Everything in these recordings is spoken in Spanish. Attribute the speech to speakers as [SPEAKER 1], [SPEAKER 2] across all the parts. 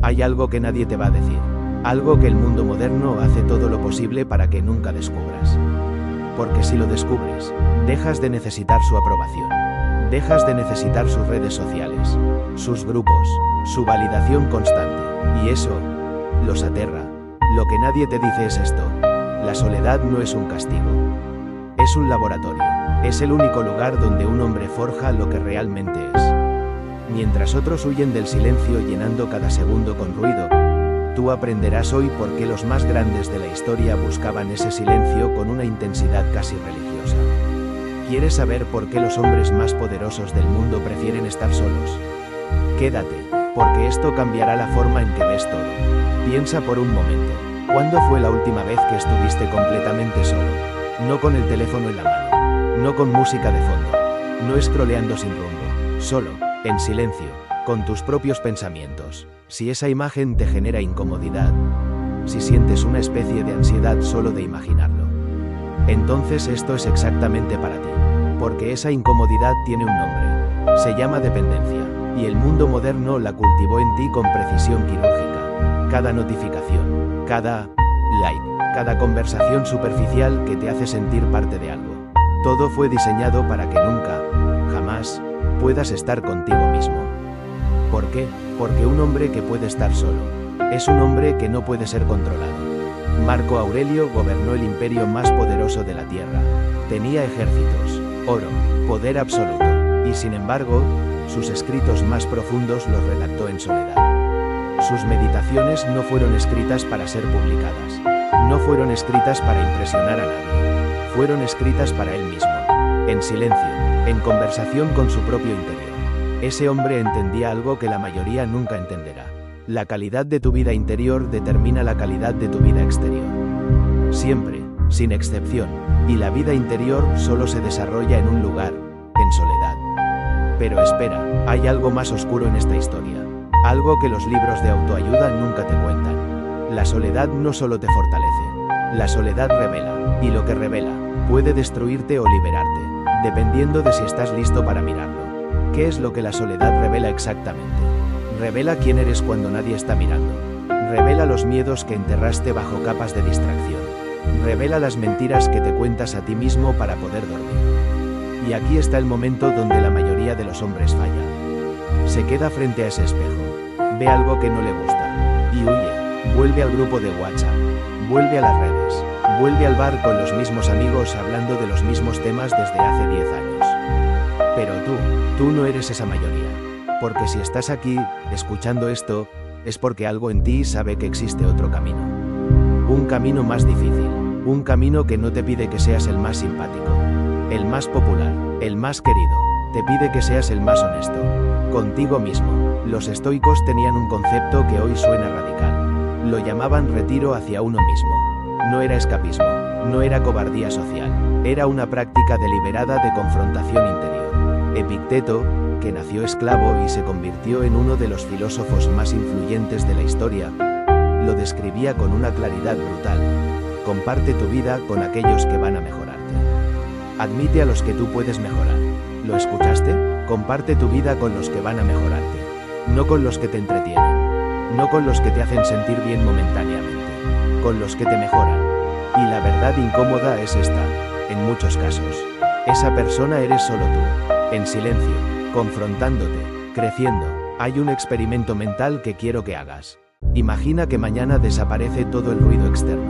[SPEAKER 1] Hay algo que nadie te va a decir. Algo que el mundo moderno hace todo lo posible para que nunca descubras. Porque si lo descubres, dejas de necesitar su aprobación. Dejas de necesitar sus redes sociales, sus grupos, su validación constante. Y eso los aterra. Lo que nadie te dice es esto: la soledad no es un castigo. Es un laboratorio. Es el único lugar donde un hombre forja lo que realmente es. Mientras otros huyen del silencio llenando cada segundo con ruido, tú aprenderás hoy por qué los más grandes de la historia buscaban ese silencio con una intensidad casi religiosa. ¿Quieres saber por qué los hombres más poderosos del mundo prefieren estar solos? Quédate, porque esto cambiará la forma en que ves todo. Piensa por un momento, ¿cuándo fue la última vez que estuviste completamente solo? No con el teléfono en la mano, no con música de fondo, no scrolleando sin rumbo, solo, en silencio, con tus propios pensamientos. Si esa imagen te genera incomodidad, si sientes una especie de ansiedad solo de imaginarlo, entonces esto es exactamente para ti, porque esa incomodidad tiene un nombre, se llama dependencia, y el mundo moderno la cultivó en ti con precisión quirúrgica. Cada notificación, cada like, cada conversación superficial que te hace sentir parte de algo, todo fue diseñado para que nunca, jamás, puedas estar contigo mismo. ¿Por qué? Porque un hombre que puede estar solo, es un hombre que no puede ser controlado. Marco Aurelio gobernó el imperio más poderoso de la tierra, tenía ejércitos, oro, poder absoluto, y sin embargo, sus escritos más profundos los redactó en soledad. Sus meditaciones no fueron escritas para ser publicadas, no fueron escritas para impresionar a nadie, fueron escritas para él mismo, en silencio, en conversación con su propio interior. Ese hombre entendía algo que la mayoría nunca entenderá. La calidad de tu vida interior determina la calidad de tu vida exterior. Siempre, sin excepción, y la vida interior solo se desarrolla en un lugar, en soledad. Pero espera, hay algo más oscuro en esta historia. Algo que los libros de autoayuda nunca te cuentan. La soledad no solo te fortalece, la soledad revela, y lo que revela, puede destruirte o liberarte, dependiendo de si estás listo para mirarlo. ¿Qué es lo que la soledad revela exactamente? Revela quién eres cuando nadie está mirando. Revela los miedos que enterraste bajo capas de distracción. Revela las mentiras que te cuentas a ti mismo para poder dormir. Y aquí está el momento donde la mayoría de los hombres falla. Se queda frente a ese espejo, ve algo que no le gusta, y huye. Vuelve al grupo de WhatsApp, vuelve a las redes, vuelve al bar con los mismos amigos hablando de los mismos temas desde hace 10 años. Pero tú no eres esa mayoría. Porque si estás aquí, escuchando esto, es porque algo en ti sabe que existe otro camino. Un camino más difícil, un camino que no te pide que seas el más simpático, el más popular, el más querido, te pide que seas el más honesto, contigo mismo. Los estoicos tenían un concepto que hoy suena radical. Lo llamaban retiro hacia uno mismo. No era escapismo, no era cobardía social, era una práctica deliberada de confrontación interior. Epicteto, que nació esclavo y se convirtió en uno de los filósofos más influyentes de la historia, lo describía con una claridad brutal. Comparte tu vida con aquellos que van a mejorarte. Admite a los que tú puedes mejorar. ¿Lo escuchaste? Comparte tu vida con los que van a mejorarte. No con los que te entretienen. No con los que te hacen sentir bien momentáneamente. Con los que te mejoran. Y la verdad incómoda es esta. En muchos casos, esa persona eres solo tú. En silencio, confrontándote, creciendo. Hay un experimento mental que quiero que hagas. Imagina que mañana desaparece todo el ruido externo.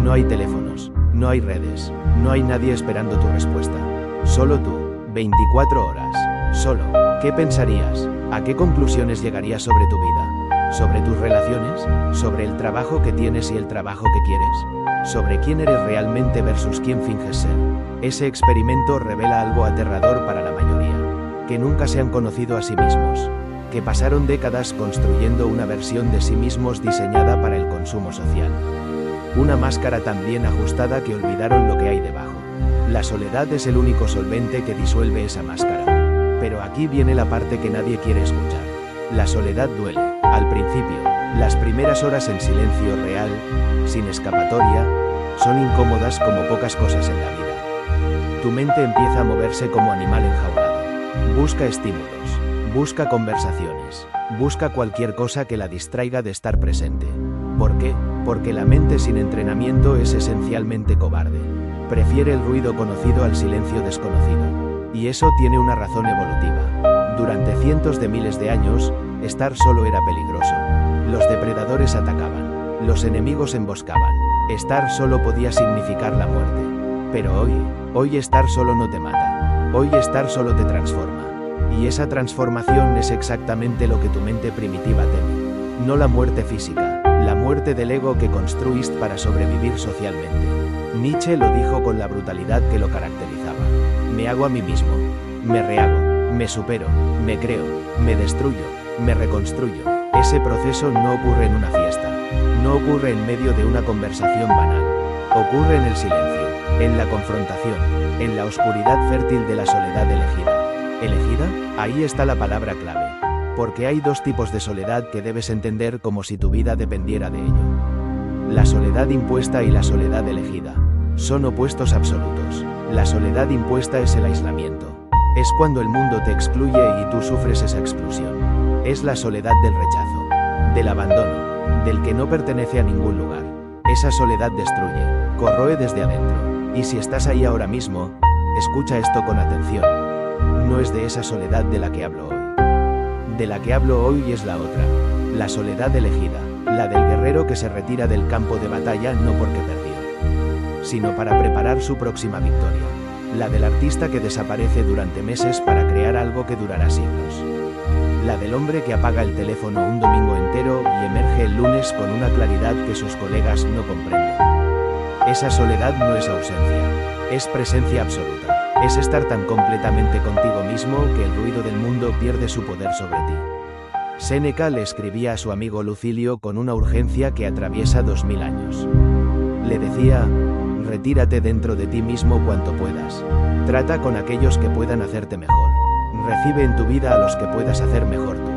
[SPEAKER 1] No hay teléfonos, no hay redes, no hay nadie esperando tu respuesta. Solo tú, 24 horas, solo. ¿Qué pensarías? ¿A qué conclusiones llegarías sobre tu vida? ¿Sobre tus relaciones? ¿Sobre el trabajo que tienes y el trabajo que quieres? ¿Sobre quién eres realmente versus quién finges ser? Ese experimento revela algo aterrador para la mayoría. Que nunca se han conocido a sí mismos. Que pasaron décadas construyendo una versión de sí mismos diseñada para el consumo social. Una máscara tan bien ajustada que olvidaron lo que hay debajo. La soledad es el único solvente que disuelve esa máscara. Pero aquí viene la parte que nadie quiere escuchar. La soledad duele. Al principio, las primeras horas en silencio real, sin escapatoria, son incómodas como pocas cosas en la vida. Tu mente empieza a moverse como animal enjaulado. Busca estímulos, busca conversaciones, Busca cualquier cosa que la distraiga de estar presente. ¿Por qué? Porque la mente sin entrenamiento es esencialmente cobarde. Prefiere el ruido conocido al silencio desconocido. Y eso tiene una razón evolutiva. Durante cientos de miles de años, estar solo era peligroso. Los depredadores atacaban. Los enemigos emboscaban. Estar solo podía significar la muerte. Pero hoy estar solo no te mata. Hoy estar solo te transforma. Y esa transformación es exactamente lo que tu mente primitiva teme. No la muerte física, la muerte del ego que construiste para sobrevivir socialmente. Nietzsche lo dijo con la brutalidad que lo caracterizaba. Me hago a mí mismo. Me rehago. Me supero. Me creo. Me destruyo. Me reconstruyo. Ese proceso no ocurre en una fiesta. No ocurre en medio de una conversación banal. Ocurre en el silencio, en la confrontación, en la oscuridad fértil de la soledad elegida. ¿Elegida? Ahí está la palabra clave. Porque hay dos tipos de soledad que debes entender como si tu vida dependiera de ello. La soledad impuesta y la soledad elegida. Son opuestos absolutos. La soledad impuesta es el aislamiento. Es cuando el mundo te excluye y tú sufres esa exclusión. Es la soledad del rechazo, del abandono, del que no pertenece a ningún lugar. Esa soledad destruye, corroe desde adentro. Y si estás ahí ahora mismo, escucha esto con atención. No es de esa soledad de la que hablo hoy. De la que hablo hoy es la otra. La soledad elegida, la del guerrero que se retira del campo de batalla no porque perdió, sino para preparar su próxima victoria. La del artista que desaparece durante meses para crear algo que durará siglos. La del hombre que apaga el teléfono un domingo entero y emerge el lunes con una claridad que sus colegas no comprenden. Esa soledad no es ausencia, es presencia absoluta. Es estar tan completamente contigo mismo que el ruido del mundo pierde su poder sobre ti. Séneca le escribía a su amigo Lucilio con una urgencia que atraviesa 2000 años. Le decía, retírate dentro de ti mismo cuanto puedas. Trata con aquellos que puedan hacerte mejor. Recibe en tu vida a los que puedas hacer mejor tú.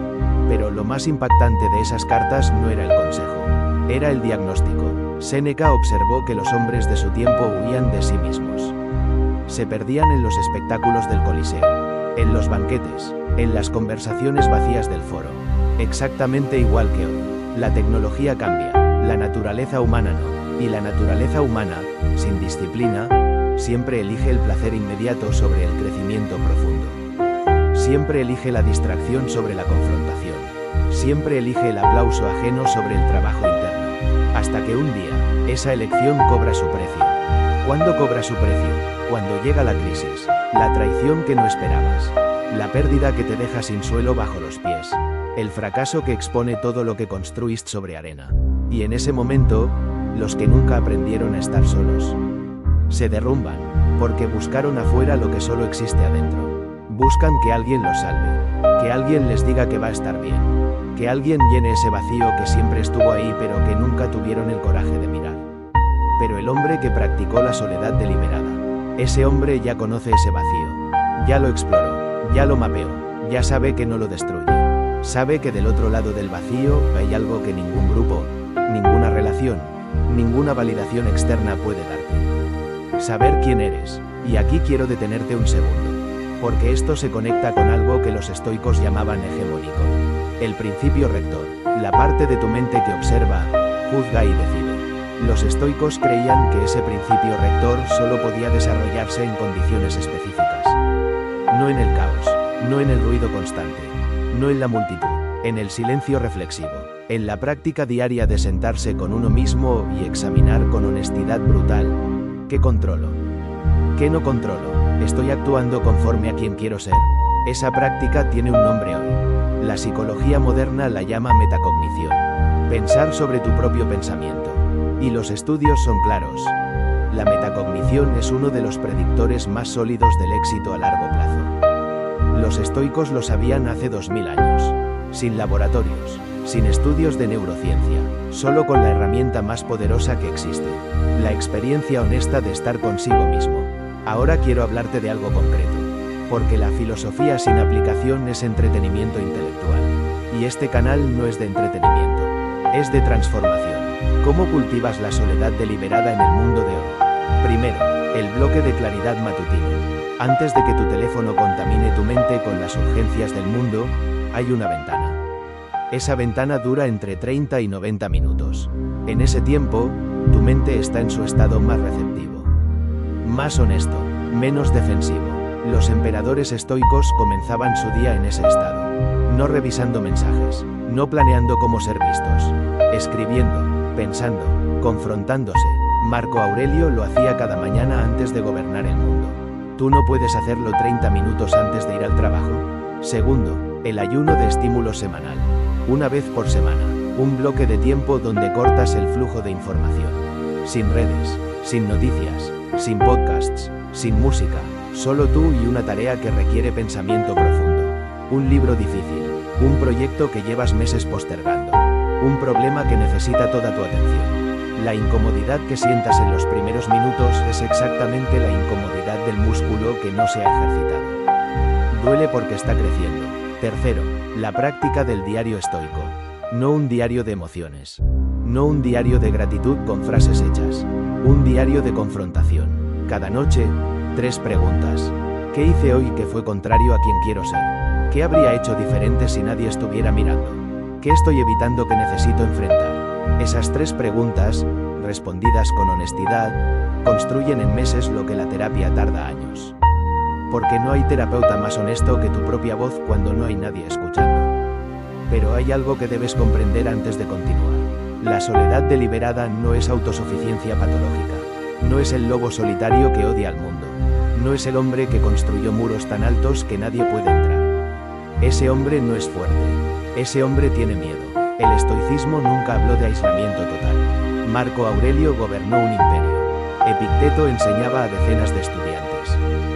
[SPEAKER 1] Pero lo más impactante de esas cartas no era el consejo, era el diagnóstico. Séneca observó que los hombres de su tiempo huían de sí mismos. Se perdían en los espectáculos del Coliseo, en los banquetes, en las conversaciones vacías del foro. Exactamente igual que hoy. La tecnología cambia, la naturaleza humana no. Y la naturaleza humana, sin disciplina, siempre elige el placer inmediato sobre el crecimiento profundo. Siempre elige la distracción sobre la confrontación. Siempre elige el aplauso ajeno sobre el trabajo interno. Hasta que un día, esa elección cobra su precio. ¿Cuándo cobra su precio? Cuando llega la crisis, la traición que no esperabas, la pérdida que te deja sin suelo bajo los pies, el fracaso que expone todo lo que construiste sobre arena. Y en ese momento, los que nunca aprendieron a estar solos, se derrumban, porque buscaron afuera lo que solo existe adentro. Buscan que alguien los salve, que alguien les diga que va a estar bien, que alguien llene ese vacío que siempre estuvo ahí pero que nunca tuvieron el coraje de mirar. Pero el hombre que practicó la soledad deliberada, ese hombre ya conoce ese vacío, ya lo exploró, ya lo mapeó, ya sabe que no lo destruye. Sabe que del otro lado del vacío hay algo que ningún grupo, ninguna relación, ninguna validación externa puede darte. Saber quién eres, y aquí quiero detenerte un segundo, porque esto se conecta con algo que los estoicos llamaban hegemónico. El principio rector, la parte de tu mente que observa, juzga y decide. Los estoicos creían que ese principio rector solo podía desarrollarse en condiciones específicas. No en el caos, no en el ruido constante, no en la multitud, en el silencio reflexivo, en la práctica diaria de sentarse con uno mismo y examinar con honestidad brutal. ¿Qué controlo? ¿Qué no controlo? ¿Estoy actuando conforme a quien quiero ser? Esa práctica tiene un nombre hoy. La psicología moderna la llama metacognición. Pensar sobre tu propio pensamiento. Y los estudios son claros. La metacognición es uno de los predictores más sólidos del éxito a largo plazo. Los estoicos lo sabían hace 2000 años. Sin laboratorios, sin estudios de neurociencia, solo con la herramienta más poderosa que existe. La experiencia honesta de estar consigo mismo. Ahora quiero hablarte de algo concreto. Porque la filosofía sin aplicación es entretenimiento intelectual. Y este canal no es de entretenimiento. Es de transformación. ¿Cómo cultivas la soledad deliberada en el mundo de hoy? Primero, el bloque de claridad matutino. Antes de que tu teléfono contamine tu mente con las urgencias del mundo, hay una ventana. Esa ventana dura entre 30 y 90 minutos. En ese tiempo, tu mente está en su estado más receptivo, más honesto, menos defensivo. Los emperadores estoicos comenzaban su día en ese estado, no revisando mensajes, no planeando cómo ser vistos, escribiendo, pensando, confrontándose. Marco Aurelio lo hacía cada mañana antes de gobernar el mundo. ¿Tú no puedes hacerlo 30 minutos antes de ir al trabajo? Segundo, el ayuno de estímulo semanal. Una vez por semana, un bloque de tiempo donde cortas el flujo de información. Sin redes, sin noticias, sin podcasts, sin música, solo tú y una tarea que requiere pensamiento profundo. Un libro difícil, un proyecto que llevas meses postergando, un problema que necesita toda tu atención. La incomodidad que sientas en los primeros minutos es exactamente la incomodidad del músculo que no se ha ejercitado. Duele porque está creciendo. Tercero, la práctica del diario estoico. No un diario de emociones. No un diario de gratitud con frases hechas. Un diario de confrontación. Cada noche, 3 preguntas. ¿Qué hice hoy que fue contrario a quien quiero ser? ¿Qué habría hecho diferente si nadie estuviera mirando? ¿Qué estoy evitando que necesito enfrentar? Esas 3 preguntas, respondidas con honestidad, construyen en meses lo que la terapia tarda años. Porque no hay terapeuta más honesto que tu propia voz cuando no hay nadie escuchando. Pero hay algo que debes comprender antes de continuar. La soledad deliberada no es autosuficiencia patológica. No es el lobo solitario que odia al mundo. No es el hombre que construyó muros tan altos que nadie puede entrar. Ese hombre no es fuerte. Ese hombre tiene miedo. El estoicismo nunca habló de aislamiento total. Marco Aurelio gobernó un imperio. Epicteto enseñaba a decenas de estudiantes.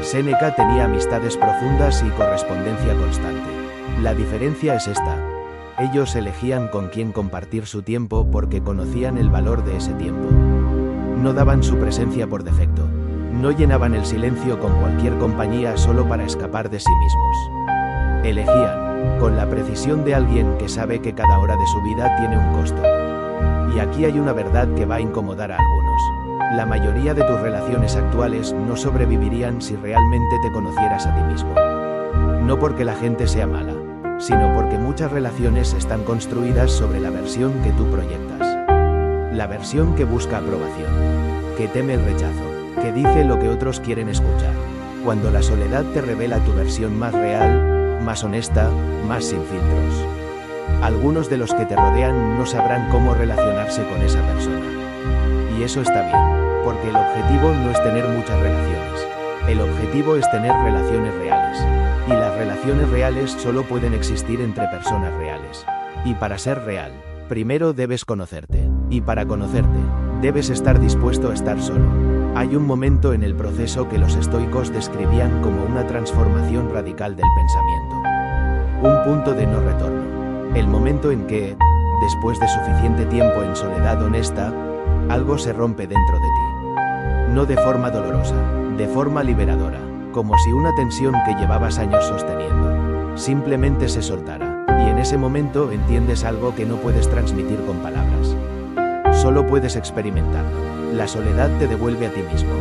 [SPEAKER 1] Séneca tenía amistades profundas y correspondencia constante. La diferencia es esta. Ellos elegían con quién compartir su tiempo porque conocían el valor de ese tiempo. No daban su presencia por defecto. No llenaban el silencio con cualquier compañía solo para escapar de sí mismos. Elegían, con la precisión de alguien que sabe que cada hora de su vida tiene un costo. Y aquí hay una verdad que va a incomodar a algunos. La mayoría de tus relaciones actuales no sobrevivirían si realmente te conocieras a ti mismo. No porque la gente sea mala, sino porque muchas relaciones están construidas sobre la versión que tú proyectas. La versión que busca aprobación, que teme el rechazo, que dice lo que otros quieren escuchar. Cuando la soledad te revela tu versión más real, más honesta, más sin filtros. Algunos de los que te rodean no sabrán cómo relacionarse con esa persona. Y eso está bien, porque el objetivo no es tener muchas relaciones. El objetivo es tener relaciones reales. Y las relaciones reales solo pueden existir entre personas reales. Y para ser real, primero debes conocerte. Y para conocerte, debes estar dispuesto a estar solo. Hay un momento en el proceso que los estoicos describían como una transformación radical del pensamiento. Un punto de no retorno. El momento en que, después de suficiente tiempo en soledad honesta, algo se rompe dentro de ti. No de forma dolorosa, de forma liberadora, como si una tensión que llevabas años sosteniendo, simplemente se soltara, y en ese momento entiendes algo que no puedes transmitir con palabras. Solo puedes experimentarlo. La soledad te devuelve a ti mismo,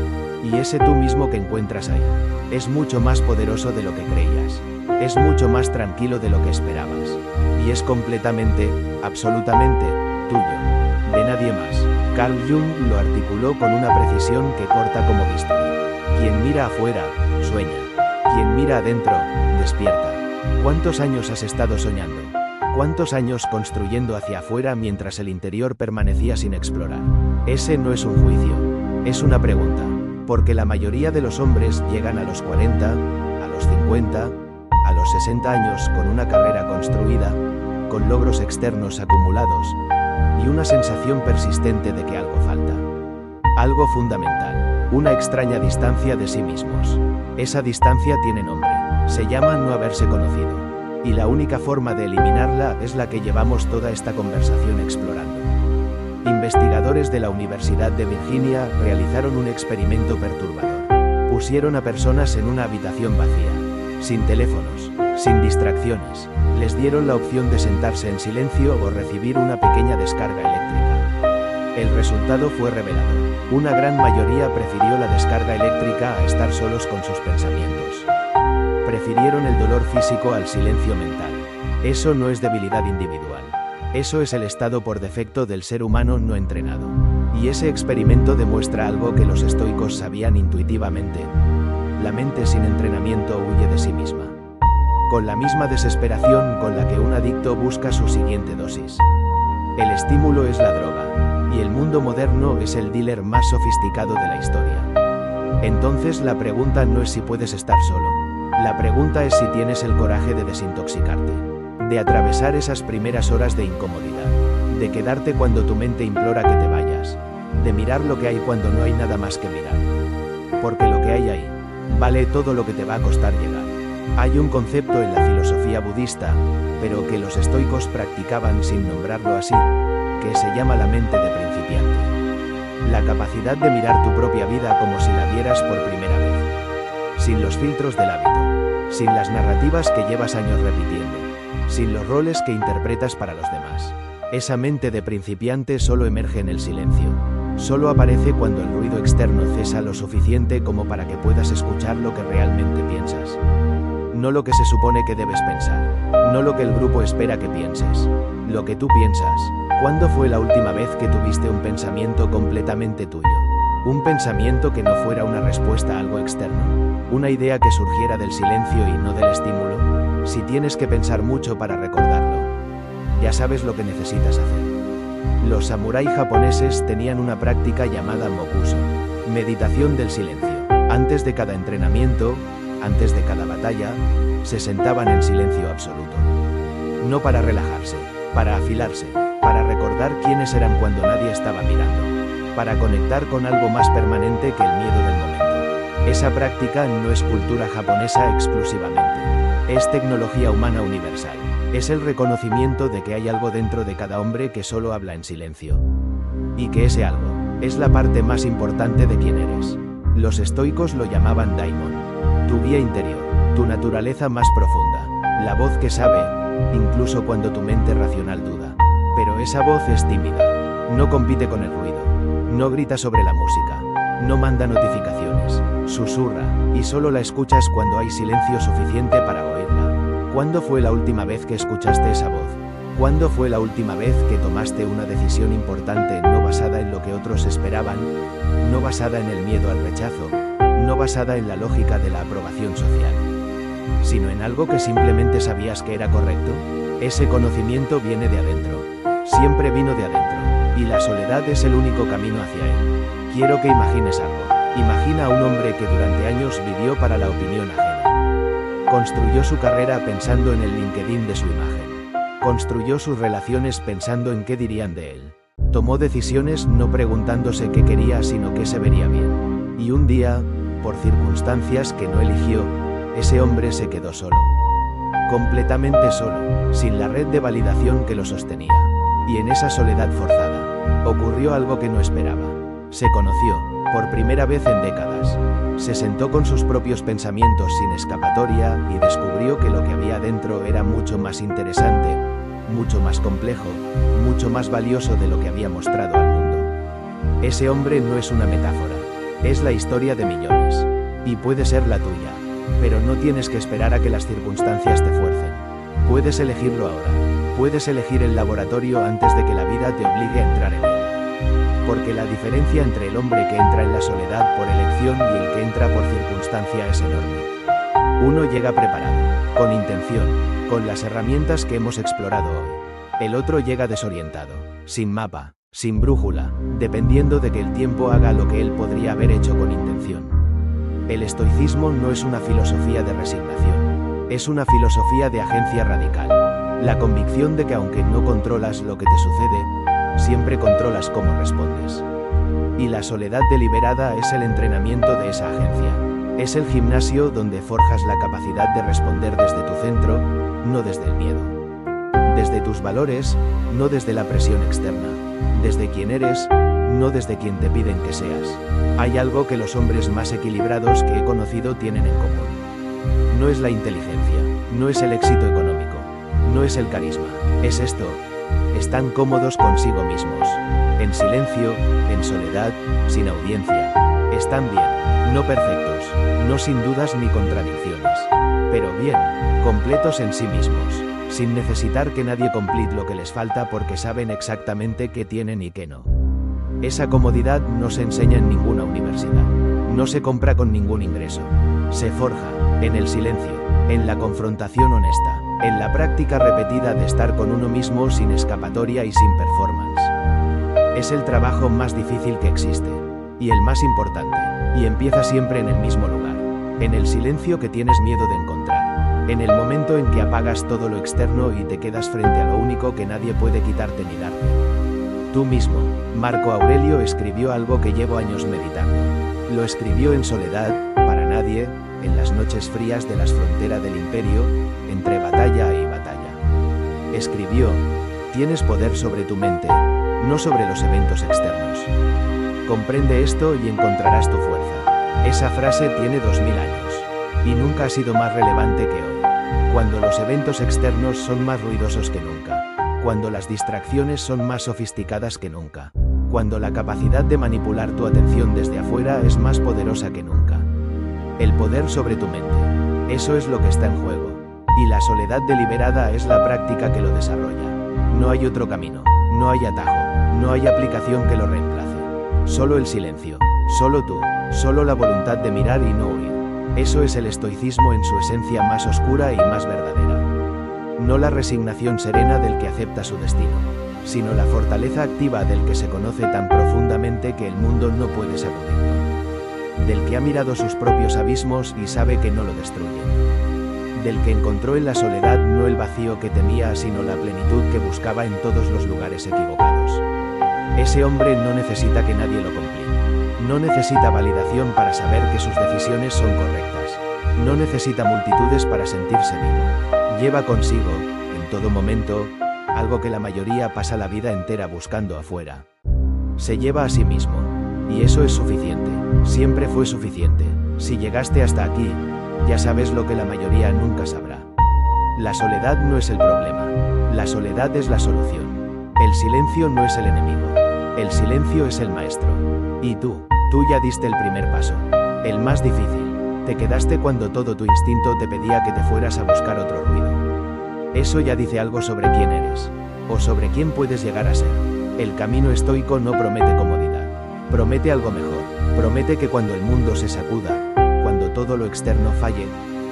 [SPEAKER 1] y ese tú mismo que encuentras ahí, es mucho más poderoso de lo que creías. Es mucho más tranquilo de lo que esperabas. Y es completamente, absolutamente, tuyo. De nadie más. Carl Jung lo articuló con una precisión que corta como bisturí. Quien mira afuera, sueña. Quien mira adentro, despierta. ¿Cuántos años has estado soñando? ¿Cuántos años construyendo hacia afuera mientras el interior permanecía sin explorar? Ese no es un juicio. Es una pregunta. Porque la mayoría de los hombres llegan a los 40, a los 50, a los 60 años con una carrera construida, con logros externos acumulados, y una sensación persistente de que algo falta. Algo fundamental, una extraña distancia de sí mismos. Esa distancia tiene nombre, se llama no haberse conocido, y la única forma de eliminarla es la que llevamos toda esta conversación explorando. Investigadores de la Universidad de Virginia realizaron un experimento perturbador. Pusieron a personas en una habitación vacía, sin teléfonos, sin distracciones. Les dieron la opción de sentarse en silencio o recibir una pequeña descarga eléctrica. El resultado fue revelador. Una gran mayoría prefirió la descarga eléctrica a estar solos con sus pensamientos. Prefirieron el dolor físico al silencio mental. Eso no es debilidad individual. Eso es el estado por defecto del ser humano no entrenado. Y ese experimento demuestra algo que los estoicos sabían intuitivamente. La mente sin entrenamiento huye de sí misma. Con la misma desesperación con la que un adicto busca su siguiente dosis. El estímulo es la droga, y el mundo moderno es el dealer más sofisticado de la historia. Entonces la pregunta no es si puedes estar solo. La pregunta es si tienes el coraje de desintoxicarte, de atravesar esas primeras horas de incomodidad, de quedarte cuando tu mente implora que te vayas, de mirar lo que hay cuando no hay nada más que mirar. Porque lo que hay ahí, vale todo lo que te va a costar llegar. Hay un concepto en la filosofía budista, pero que los estoicos practicaban sin nombrarlo así, que se llama la mente de principiante. La capacidad de mirar tu propia vida como si la vieras por primera vez. Sin los filtros del hábito, sin las narrativas que llevas años repitiendo, sin los roles que interpretas para los demás. Esa mente de principiante solo emerge en el silencio. Solo aparece cuando el ruido externo cesa lo suficiente como para que puedas escuchar lo que realmente piensas. No lo que se supone que debes pensar, no lo que el grupo espera que pienses, lo que tú piensas. ¿Cuándo fue la última vez que tuviste un pensamiento completamente tuyo? Un pensamiento que no fuera una respuesta a algo externo, una idea que surgiera del silencio y no del estímulo. Si tienes que pensar mucho para recordarlo, ya sabes lo que necesitas hacer. Los samuráis japoneses tenían una práctica llamada mokuso, meditación del silencio. Antes de cada entrenamiento, antes de cada batalla, se sentaban en silencio absoluto. No para relajarse, para afilarse, para recordar quiénes eran cuando nadie estaba mirando, para conectar con algo más permanente que el miedo del momento. Esa práctica no es cultura japonesa exclusivamente, es tecnología humana universal. Es el reconocimiento de que hay algo dentro de cada hombre que solo habla en silencio. Y que ese algo es la parte más importante de quién eres. Los estoicos lo llamaban daimon. Tu guía interior, tu naturaleza más profunda, la voz que sabe, incluso cuando tu mente racional duda. Pero esa voz es tímida, no compite con el ruido, no grita sobre la música, no manda notificaciones, susurra, y solo la escuchas cuando hay silencio suficiente para oírla. ¿Cuándo fue la última vez que escuchaste esa voz? ¿Cuándo fue la última vez que tomaste una decisión importante no basada en lo que otros esperaban, no basada en el miedo al rechazo, no basada en la lógica de la aprobación social, sino en algo que simplemente sabías que era correcto? Ese conocimiento viene de adentro, siempre vino de adentro, y la soledad es el único camino hacia él. Quiero que imagines algo. Imagina a un hombre que durante años vivió para la opinión ajena. Construyó su carrera pensando en el LinkedIn de su imagen. Construyó sus relaciones pensando en qué dirían de él. Tomó decisiones no preguntándose qué quería sino qué se vería bien. Y un día, por circunstancias que no eligió, ese hombre se quedó solo. Completamente solo, sin la red de validación que lo sostenía. Y en esa soledad forzada, ocurrió algo que no esperaba. Se conoció, por primera vez en décadas. Se sentó con sus propios pensamientos sin escapatoria y descubrió que lo que había dentro era mucho más interesante, mucho más complejo, mucho más valioso de lo que había mostrado al mundo. Ese hombre no es una metáfora, es la historia de millones. Y puede ser la tuya, pero no tienes que esperar a que las circunstancias te fuercen. Puedes elegirlo ahora, puedes elegir el laboratorio antes de que la vida te obligue a entrar en él. Porque la diferencia entre el hombre que entra en la soledad por elección y el que entra por circunstancia es enorme. Uno llega preparado, con intención, con las herramientas que hemos explorado hoy. El otro llega desorientado, sin mapa, sin brújula, dependiendo de que el tiempo haga lo que él podría haber hecho con intención. El estoicismo no es una filosofía de resignación, es una filosofía de agencia radical. La convicción de que aunque no controlas lo que te sucede, siempre controlas cómo respondes. Y la soledad deliberada es el entrenamiento de esa agencia. Es el gimnasio donde forjas la capacidad de responder desde tu centro, no desde el miedo. Desde tus valores, no desde la presión externa. Desde quién eres, no desde quien te piden que seas. Hay algo que los hombres más equilibrados que he conocido tienen en común. No es la inteligencia, no es el éxito económico, no es el carisma, es esto. Están cómodos consigo mismos, en silencio, en soledad, sin audiencia. Están bien, no perfectos, no sin dudas ni contradicciones, pero bien, completos en sí mismos. sin necesitar que nadie complete lo que les falta porque saben exactamente qué tienen y qué no. Esa comodidad no se enseña en ninguna universidad, no se compra con ningún ingreso. Se forja, en el silencio, en la confrontación honesta, en la práctica repetida de estar con uno mismo sin escapatoria y sin performance. Es el trabajo más difícil que existe, y el más importante, y empieza siempre en el mismo lugar, en el silencio que tienes miedo de encontrar, en el momento en que apagas todo lo externo y te quedas frente a lo único que nadie puede quitarte ni darte. Tú mismo. Marco Aurelio escribió algo que llevo años meditando. Lo escribió en soledad, para nadie, en las noches frías de las fronteras del imperio, entre batalla y batalla. Escribió: tienes poder sobre tu mente, no sobre los eventos externos. Comprende esto y encontrarás tu fuerza. Esa frase tiene 2000 años, y nunca ha sido más relevante que hoy, cuando los eventos externos son más ruidosos que nunca, cuando las distracciones son más sofisticadas que nunca, cuando la capacidad de manipular tu atención desde afuera es más poderosa que nunca. El poder sobre tu mente, eso es lo que está en juego, y la soledad deliberada es la práctica que lo desarrolla. No hay otro camino, no hay atajo, no hay aplicación que lo reemplace. Solo el silencio, solo tú, solo la voluntad de mirar y no huir. Eso es el estoicismo en su esencia más oscura y más verdadera. No la resignación serena del que acepta su destino, sino la fortaleza activa del que se conoce tan profundamente que el mundo no puede sacudirlo. Del que ha mirado sus propios abismos y sabe que no lo destruyen. Del que encontró en la soledad no el vacío que temía, sino la plenitud que buscaba en todos los lugares equivocados. Ese hombre no necesita que nadie lo complete. No necesita validación para saber que sus decisiones son correctas. No necesita multitudes para sentirse vivo. Lleva consigo, en todo momento, algo que la mayoría pasa la vida entera buscando afuera. Se lleva a sí mismo. Y eso es suficiente. Siempre fue suficiente. Si llegaste hasta aquí, ya sabes lo que la mayoría nunca sabrá. La soledad no es el problema. La soledad es la solución. El silencio no es el enemigo. El silencio es el maestro. Y tú ya diste el primer paso. El más difícil. Te quedaste cuando todo tu instinto te pedía que te fueras a buscar otro ruido. Eso ya dice algo sobre quién eres. O sobre quién puedes llegar a ser. El camino estoico no promete comodidad. Promete algo mejor. Promete que cuando el mundo se sacuda, cuando todo lo externo falle,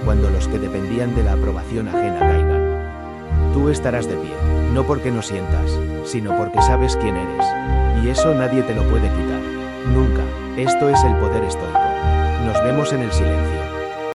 [SPEAKER 1] cuando los que dependían de la aprobación ajena caigan, tú estarás de pie, no porque no sientas, sino porque sabes quién eres. Y eso nadie te lo puede quitar. Nunca. Esto es el poder estoico. Nos vemos en el silencio.